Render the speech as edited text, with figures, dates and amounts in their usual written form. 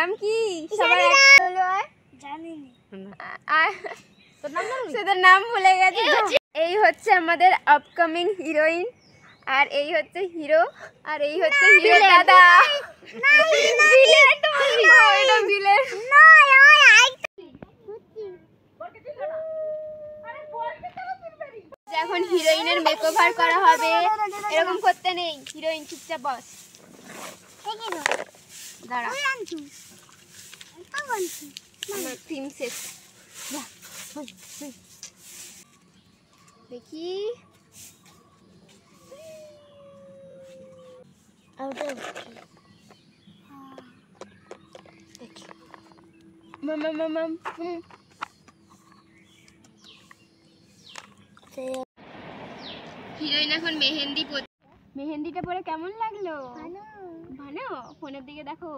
নাম কি? সবার জানি তোর নাম ভুলে গেছে। এই হচ্ছে আমাদের আপকামিং হিরোইন, আর এই হচ্ছে হিরো, আর এই হচ্ছে হিরো দাদা। এখন হিরোইনের মেকওভার করা হবে। এরকম করতে নেই, হিরোইন চুপচাপ বস। দাঁড়া থিম শেষ। দেখি হিরোইন এখন মেহেন্দি পরছে। মেহেন্দিটা পরে কেমন লাগলো? ভালো। ফোনের দিকে দেখো।